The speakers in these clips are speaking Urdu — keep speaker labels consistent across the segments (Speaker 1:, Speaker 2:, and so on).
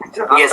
Speaker 1: Yes,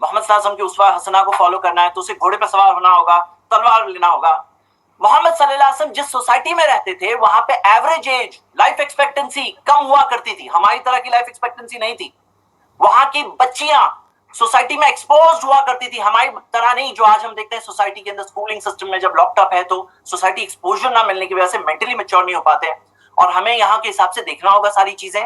Speaker 1: محمد صلی اللہ علیہ وسلم کی اسوہ حسنہ کو فالو کرنا ہے تو اسے گھوڑے پہ سوار ہونا ہوگا, تلوار لینا ہوگا. محمد صلی اللہ علیہ وسلم جس سوسائٹی میں رہتے تھے وہاں پہ ایوریج ایج, لائف ایکسپیکٹنسی کم ہوا کرتی تھی, ہماری طرح کی لائف ایکسپیکٹنسی نہیں تھی. وہاں کی بچیاں سوسائٹی میں ایکسپوزڈ ہوا کرتی تھی, ہماری طرح نہیں جو آج ہم دیکھتے ہیں سوسائٹی کے اندر اسکولنگ سسٹم میں جب لاک اپ ہے تو سوسائٹی ایکسپوجر نہ ملنے کی وجہ سے مینٹلی میچور نہیں ہو پاتے ہیں, اور ہمیں یہاں کے حساب سے دیکھنا ہوگا ساری چیزیں.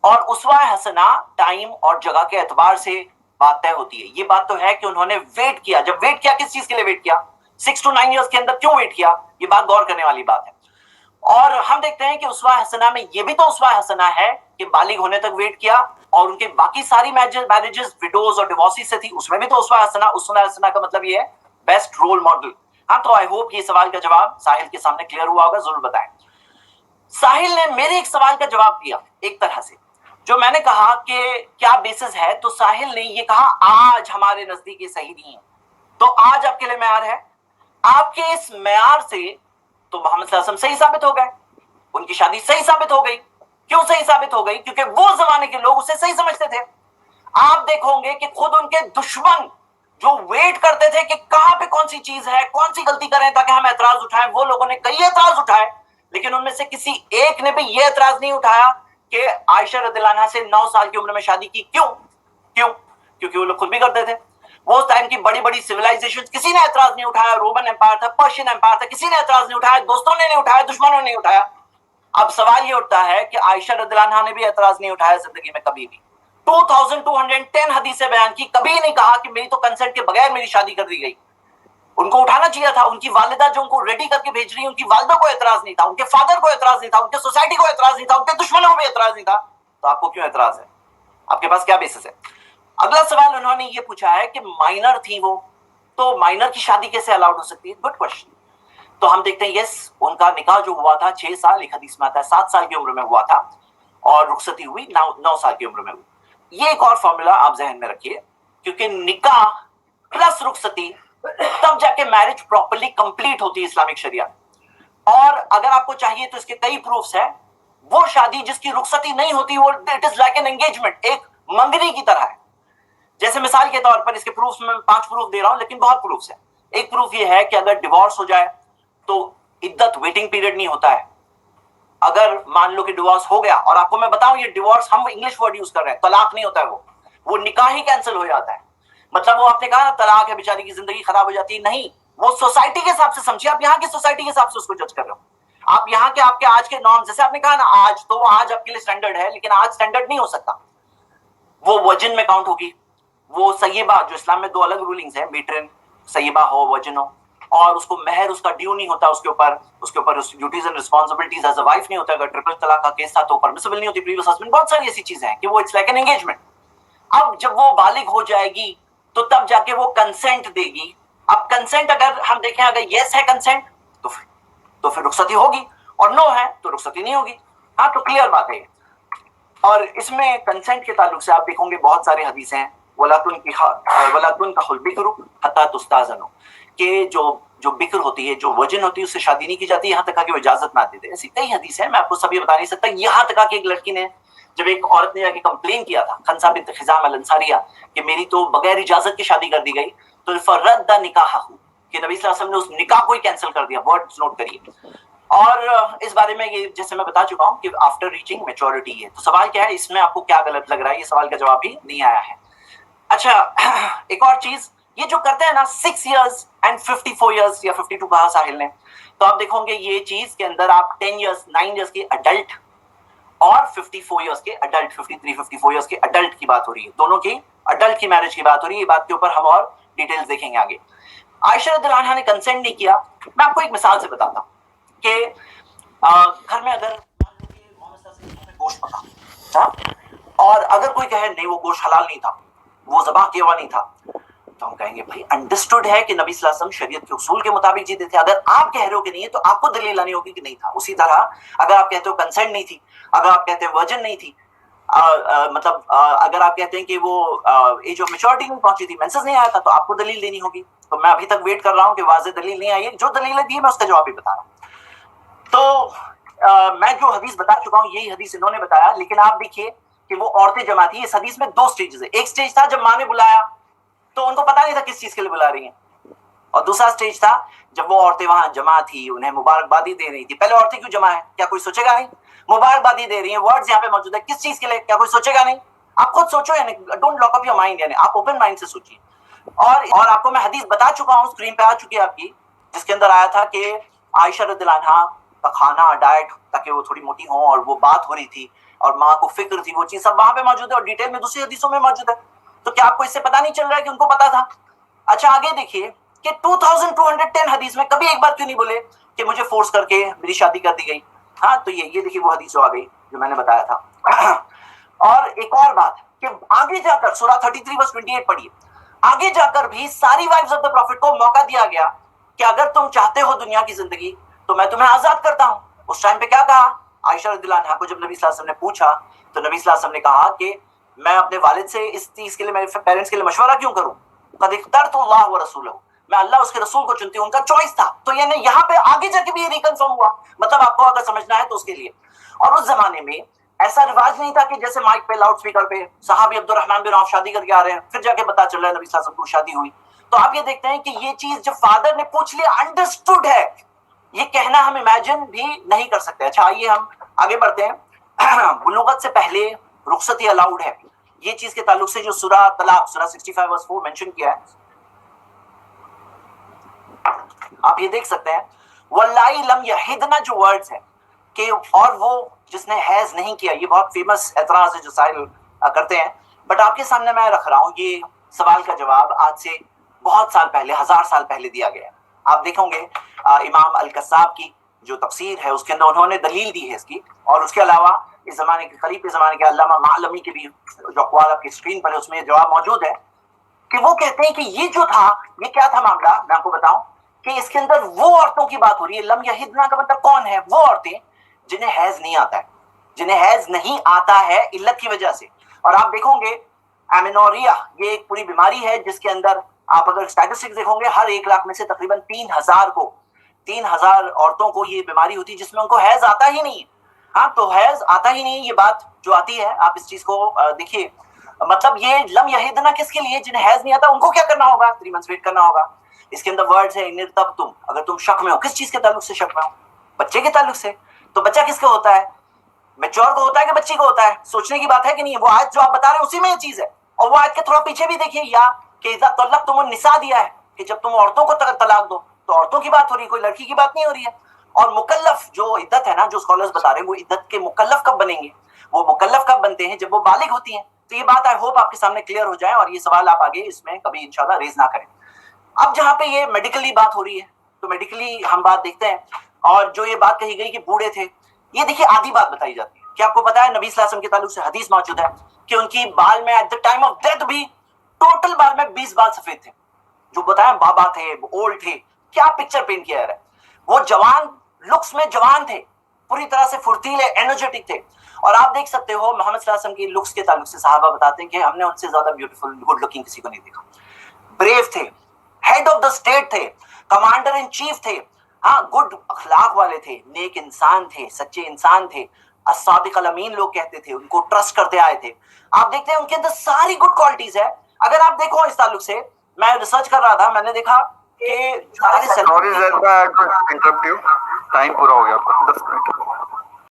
Speaker 1: اور اسوہ حسنہ ٹائم اور جگہ کے اعتبار سے بات طے ہوتی ہے. یہ بات تو ہے کہ انہوں نے ویٹ کیا, جب ویٹ کیا کس چیز کے لیے ویٹ کیا, 6 to 9 ایئرس کے اندر کیوں ویٹ کیا, یہ بات غور کرنے والی بات ہے. اور ہم دیکھتے ہیں کہ اسوہ حسنہ میں یہ بھی تو اسوہ حسنہ ہے کہ بالغ ہونے تک ویٹ کیا, اور ان کے باقی ساری میرجز وڈوز اور ڈیورسز سے تھی, اس میں بھی تو اسوہ حسنہ. اسوہ حسنہ کا مطلب یہ ہے بیسٹ رول ماڈل. ہاں, تو آئی ہوپ یہ سوال کا جواب ساحل کے سامنے کلیئر ہوا ہوگا, ضرور بتائیں. ساحل نے میرے ایک سوال کا جواب دیا ایک طرح سے, جو میں نے کہا کہ کیا بیسس ہے, تو ساحل نے یہ کہا آج ہمارے نزدیک یہ صحیح نہیں ہے. تو آج آپ کے لیے معیار ہے, آپ کے اس معیار سے تو محمد صلی اللہ علیہ وسلم صحیح ثابت ہو گئے, ان کی شادی صحیح ثابت ہو گئی. کیوں صحیح ثابت ہو گئی؟ کیونکہ وہ زمانے کے لوگ اسے صحیح سمجھتے تھے. آپ دیکھو گے کہ خود ان کے دشمن جو ویٹ کرتے تھے کہ کہاں پہ کون سی چیز ہے, کون سی غلطی کریں تاکہ ہم اعتراض اٹھائیں, وہ لوگوں نے کئی اعتراض اٹھائے, لیکن ان میں سے کسی ایک نے بھی یہ اعتراض نہیں اٹھایا کہ عائشہ رضی اللہ عنہا سے 9 سال کی عمر میں شادی کی. کیوں؟ کیونکہ وہ لوگ خود بھی کرتے تھے. وہ اس ٹائم کی بڑی بڑی سیولائزیشن, کسی نے اعتراض نہیں اٹھایا. رومن امپائر تھا, پرشین امپائر تھا, کسی نے اعتراض نہیں اٹھایا, دوستوں نے نہیں اٹھایا, دشمنوں نے نہیں اٹھایا. اب سوال یہ اٹھتا ہے کہ عائشہ رضی اللہ عنہا نے بھی اعتراض نہیں اٹھایا زندگی میں کبھی بھی. 2210 حدیثیں بیان کی, کبھی نہیں کہا کہ میری تو کنسنٹ کے بغیر میری شادی کر دی گئی. ان کو اٹھانا چاہیے تھا. ان کی والدہ جو ان کو ریڈی کر کے بھیج رہی, ان کی والدہ کو اعتراض نہیں تھا, ان کے فادر کو اعتراض نہیں تھا, ان کے سوسائٹی کو اعتراض نہیں تھا, ان کے دشمنوں کو بھی اعتراض نہیں تھا. تو آپ کو کیوں اعتراض ہے؟ آپ کے پاس کیا بیسس ہے؟ اگلا سوال انہوں نے یہ پوچھا ہے کہ مائنر تھی وہ, تو مائنر کی شادی کیسے الاؤڈ ہو سکتی ہے؟ Good question. تو ہم دیکھتے ہیں یس, ان کا نکاح جو ہوا تھا 6 سال, ایک حدیث میں آتا ہے 7 سال کی عمر میں ہوا تھا, اور رخصتی ہوئی 9 سال کی عمر میں ہوئی. یہ ایک اور فارمولا آپ ذہن میں رکھیے, کیونکہ نکاح پلس رخصتی تب جا کے میرج پراپرلی کمپلیٹ ہوتی ہے اسلامک شریعہ. اور اگر آپ کو چاہیے تو اس کے کئی پروفس ہیں. وہ شادی جس کی رخصتی نہیں ہوتی, وہ it is like an engagement, ایک منگنی کی طرح ہے. جیسے مثال کے طور پر, اس کے پروفس میں 5 پروف دے رہا ہوں لیکن بہت پروفس ہیں. ایک پروف یہ ہے کہ اگر ڈیورس ہو جائے تو عدت ویٹنگ پیریڈ نہیں ہوتا ہے. اگر مان لو کہ ڈیورس ہو گیا, اور آپ کو میں بتاؤں یہ ڈیورس ہم انگلش ورڈ یوز کر رہے ہیں, طلاق نہیں ہوتا ہے, وہ نکاح ہی کینسل ہو جاتا ہے. مطلب وہ آپ نے کہا طلاق ہے, بیچاری کی زندگی خراب ہو جاتی ہے, نہیں, وہ سوسائٹی کے حساب سے سمجھیے. آپ یہاں کی سوسائٹی کے حساب سے اس کو جج کر رہے ہو. آپ یہاں کے آپ کے آج کے نارم, جیسے آپ نے کہا نا آج, تو وہ آج آپ کے لیے سٹینڈرڈ ہے, لیکن آج سٹینڈرڈ نہیں ہو سکتا. وہ وجن میں کاؤنٹ ہوگی. وہ سیبہ, جو اسلام میں 2 الگ رولنگز ہیں, میٹرن سیبہ ہو وجن ہو, اور اس کو مہر اس کا ڈیو نہیں ہوتا, اس کے اوپر duties and responsibilities as a wife نہیں ہوتا. اگر ٹرپل طلاق کا کیس تھا تو پرمیسبل نہیں ہوتی پریویس ہسبینڈ. بہت ساری ایسی چیزیں ہیں کہ وہ اٹس لائک این انگیجمنٹ. اب جب وہ بالغ ہو جائے گی تو تب جا کے وہ کنسنٹ دے گی. اب کنسنٹ اگر ہم دیکھیں, اگر یس ہے کنسنٹ تو پھر رخصتی ہوگی, اور نو ہے تو رخصتی نہیں ہوگی. ہاں, تو کلیئر بات ہے. اور اس میں کنسنٹ کے تعلق سے آپ دیکھیں گے بہت سارے حدیثیں ہیں, وَلَا تُنْكَحُ الْبِكْرُ حَتَّىٰ تُسْتَأْذَنَ, کہ جو بکر ہوتی ہے, جو وجن ہوتی ہے, اس سے شادی نہیں کی جاتی یہاں تک کہ وہ اجازت نہ دے دے. ایسی کئی حدیث ہیں, میں آپ کو سبھی بتا نہیں سکتا. یہاں تک کہ ایک لڑکی نے, جب ایک عورت نے جا کے کمپلین کیا تھا, خنسا بنت خزام الانصاریہ, کہ میری تو بغیر اجازت کے شادی کر دی گئی, تو فَرَدَّ نِكَاحَهُ, کہ نبی صلی اللہ علیہ وسلم نے اس نکاح کو ہی کینسل کر دیا. ورڈ نوٹ کریے. اور اس بارے میں یہ جیسے میں بتا چکا ہوں کہ آفٹر ریچنگ میچورٹی ہے. تو سوال کیا ہے, اس میں آپ کو کیا غلط لگ رہا ہے؟ یہ سوال کا جواب بھی نہیں آیا ہے. اچھا, ایک اور چیز, یہ جو کرتے ہیں نا 6 years and 54 years یا 52 کہا ساحل نے, تو آپ دیکھو گے یہ چیز کے اندر آپ 10 years 9 years کے اڈلٹ اور 54 years کے اڈلٹ, 53 54 years کے اڈلٹ کی بات ہو رہی ہے. دونوں کی اڈلٹ کی میرج کی بات ہو رہی ہے. یہ بات کے اوپر ہم اور ڈیٹیلز دیکھیں گے آگے. عائشہ رضی اللہ عنہا نے کنسنٹ نہیں کیا. میں آپ کو ایک مثال سے بتاتا ہوں کہ گھر میں اگر گوشت پکا, اور اگر کوئی کہے نہیں وہ گوشت حلال نہیں تھا, وہ ذبح کیا ہوا نہیں تھا, تو ہم کہیں گے بھائی انڈرسٹوڈ ہے کہ نبی صلی اللہ علیہ وسلم شریعت کے اصول کے مطابق جیتے تھے. اگر آپ کہہ رہے ہو کہ نہیں ہے تو آپ کو دلیل لانی ہوگی کہ نہیں تھا. اسی طرح اگر آپ کہتے ہو کنسنٹ نہیں تھی, اگر آپ کہتے ہیں ورجن نہیں تھی, مطلب اگر آپ کہتے ہیں کہ وہ ایج آف میچورٹی نہیں پہنچی تھی, مینسز نہیں آیا تھا, تو آپ کو دلیل دینی ہوگی. تو میں ابھی تک ویٹ کر رہا ہوں کہ واضح دلیل نہیں آئی ہے. جو دلیلیں دی میں اس کا جواب بھی بتا رہا ہوں. تو میں جو حدیث بتا چکا ہوں یہی حدیث انہوں نے بتایا, لیکن آپ دیکھیے کہ وہ عورتیں جمع تھی. اس حدیث میں 2 سٹیجز ہیں. ایک سٹیج تھا جب ماں نے بلایا, تو ان کو پتا نہیں تھا کس چیز کے لیے بلا رہی ہیں. اور دوسرا اسٹیج تھا جب وہ عورتیں وہاں جمع تھی, انہیں مبارکبادی دے رہی تھی. پہلے عورتیں کیوں جمع ہیں, کیا کوئی سوچے گا نہیں؟ مبارکبادی دے رہی ہیں, ورڈز یہاں پہ موجود ہے, کس چیز کے لیے, کیا کوئی سوچے گا نہیں؟ آپ خود سوچو, یعنی don't lock up your mind, یعنی آپ اوپن مائنڈ سے سوچیے. اور آپ کو میں حدیث بتا چکا ہوں, اسکرین پہ آ چکی ہے آپ کی, جس کے اندر آیا تھا کہ عائشہ رضی اللہ عنہا کا کھانا, ڈائٹ, تاکہ وہ تھوڑی موٹی ہوں, اور وہ بات ہو رہی تھی اور ماں کو فکر تھی, وہ چیز سب وہاں پہ موجود ہے اور ڈیٹیل میں دوسری حدیثوں میں موجود ہے. تو کیا آپ کو اس سے پتا نہیں چل رہا ہے کہ ان کو پتا تھا؟ اچھا آگے دیکھیے کہ 2210 حدیث میں کبھی ایک بار کیوں نہیں بولے کہ مجھے فورس کر کے میری شادی کر دی گئی؟ ہاں تو یہ دیکھیے وہ حدیث جو آ گئی جو میں نے بتایا تھا. اور ایک اور بات کہ آگے جا کر سورہ 33:28 پڑھیے, آگے جا کر بھی ساری وائفز آف دا پروفٹ کو موقع دیا گیا کہ اگر تم چاہتے ہو دنیا کی زندگی تو میں تمہیں آزاد کرتا ہوں. اس ٹائم پہ کیا کہا عائشہ رضی اللہ عنہا کو جب نبی صلی اللہ علیہ وسلم نے پوچھا تو نبی صلی اللہ علیہ وسلم نے کہا کہ میں اپنے والد سے اس چیز کے لیے, میرے پیرنٹس کے لیے مشورہ کیوں کروں؟ قد اخترت اللہ ورسولہ, میں اللہ اس کے رسول کو چنتی ہوں, ان کا چوائس تھا. تو یعنی یہاں پہ آگے جا کے بھی یہ ریکنفرم ہوا, مطلب آپ کو اگر سمجھنا ہے تو اس کے لیے. اور اس زمانے میں ایسا رواج نہیں تھا کہ جیسے مائک پہ لاؤڈ سپیکر پہ صحابی عبد الرحمن بن عوف شادی کر کے آ رہے ہیں, پھر جا کے پتا چل رہا ہے نبی صلی اللہ علیہ وسلم کو شادی ہوئی. تو آپ یہ دیکھتے ہیں کہ یہ چیز جب فادر نے پوچھ لیا, انڈرسٹوڈ ہے, یہ کہنا ہم امیجن بھی نہیں کر سکتے. اچھا آئیے ہم آگے بڑھتے ہیں. بلوغت سے پہلے رخصتی الاؤڈ ہے, یہ چیز کے تعلق سے جو سورہ طلاق سورہ 65:4 مینشن کیا ہے, آپ یہ دیکھ سکتے ہیں. واللائی لم یحدنا جو ورڈز ہے کہ, اور وہ جس نے حیض نہیں کیا, یہ بہت فیمس اعتراض ہے جو سائل کرتے ہیں, بٹ آپ کے سامنے میں رکھ رہا ہوں یہ سوال کا جواب آج سے بہت سال پہلے, 1000 سال پہلے دیا گیا ہے. آپ دیکھیں گے امام القصاب کی جو تفسیر ہے اس کے اندر انہوں نے دلیل دی ہے اس کی, اور اس کے علاوہ اس زمانے کے قریب کے زمانے کے علامہ معلمی کے بھی جو اقوال آپ کی اسکرین پر ہے اس میں یہ جواب موجود ہے کہ وہ کہتے ہیں کہ یہ جو تھا, یہ کیا تھا معاملہ, میں آپ کو بتاؤں کہ اس کے اندر وہ عورتوں کی بات ہو رہی ہے. لم یحدنا کا مطلب کون ہے؟ وہ عورتیں جنہیں حیض نہیں آتا ہے, جنہیں حیض نہیں آتا ہے علت کی وجہ سے. اور آپ دیکھو گے ایمینوریا یہ ایک پوری بیماری ہے جس کے اندر آپ اگر اسٹیٹسٹکس دیکھو گے, ہر 1 لاکھ میں سے تقریباً 3000 عورتوں کو یہ بیماری ہوتی ہے جس میں ان کو حیض آتا ہی نہیں ہے. ہاں تو حیض آتا ہی نہیں, یہ بات جو آتی ہے آپ اس چیز کو دیکھیے. مطلب یہ لم یحدنا کس کے لیے؟ جنہیں حیض نہیں آتا ان کو کیا کرنا ہوگا؟ 3 months ویٹ کرنا ہوگا. اس کے اندر ورڈز ہے ان تب تم, اگر تم شک میں ہو, کس چیز کے تعلق سے شک میں ہو؟ بچے کے تعلق سے. تو بچہ کس کا ہوتا ہے؟ میچور کو ہوتا ہے کہ بچی کو ہوتا ہے؟ سوچنے کی بات ہے کہ نہیں؟ وہ آیت جو آپ بتا رہے ہیں اسی میں یہ چیز ہے. اور وہ آیت کے تھوڑا پیچھے بھی دیکھیے, یا کہ اذا طلقتم النساء دیا ہے کہ جب تم عورتوں کو طلاق دو, تو عورتوں کی بات ہو رہی ہے, کوئی لڑکی کی بات نہیں ہو رہی ہے. اور مکلف جو عدت ہے نا, جو اسکالرز بتا رہے ہیں وہ عدت کے مکلف کب بنیں گے؟ وہ مکلف کب بنتے ہیں؟ جب وہ بالغ ہوتی ہیں. تو یہ بات آئی ہوپ آپ کے سامنے کلیئر ہو جائے, اور یہ سوال آپ آگے اس میں کبھی انشاءاللہ ریز نہ کریں. اب جہاں پہ یہ میڈیکلی بات ہو رہی ہے تو میڈیکلی ہم بات دیکھتے ہیں, اور جو یہ بات کہی گئی کہ بوڑھے تھے, یہ دیکھیے آدھی بات بتائی جاتی ہے. کیا آپ کو پتا ہے نبی صلی اللہ علیہ وسلم کے تعلق سے حدیث موجود ہے کہ ان کی بال میں at the time of death بھی ٹوٹل بال میں 20 بال سفید تھے. جو بتایا بابا تھے, وہ اولڈ تھے, کیا پکچر پینٹ کیا ہے. وہ جوان, لکس میں جوان تھے, پوری طرح سے پھرتیلے, انرجیٹک تھے. اور آپ دیکھ سکتے ہو محمد صلی اللہ علیہ وسلم کی لکس کے تعلق سے صحابہ بتاتے ہیں کہ ہم نے ان سے زیادہ بیوٹیفل, گڈ لکنگ کسی کو نہیں دیکھا. بریو تھے, ہیڈ آف دا اسٹیٹ تھے, کمانڈر ان چیف تھے, ہاں گڈ اخلاق والے تھے, نیک انسان تھے, سچے انسان تھے, الصادق الامین لوگ کہتے تھے, ان کو ٹرسٹ کرتے آئے تھے. آپ دیکھتے ہیں ان کے اندر ساری گڈ کوالٹیز ہے. اگر آپ دیکھو اس تعلق سے, میں ریسرچ کر رہا تھا, میں نے دیکھا کہ
Speaker 2: ٹائم پورا ہو گیا 10 منٹ.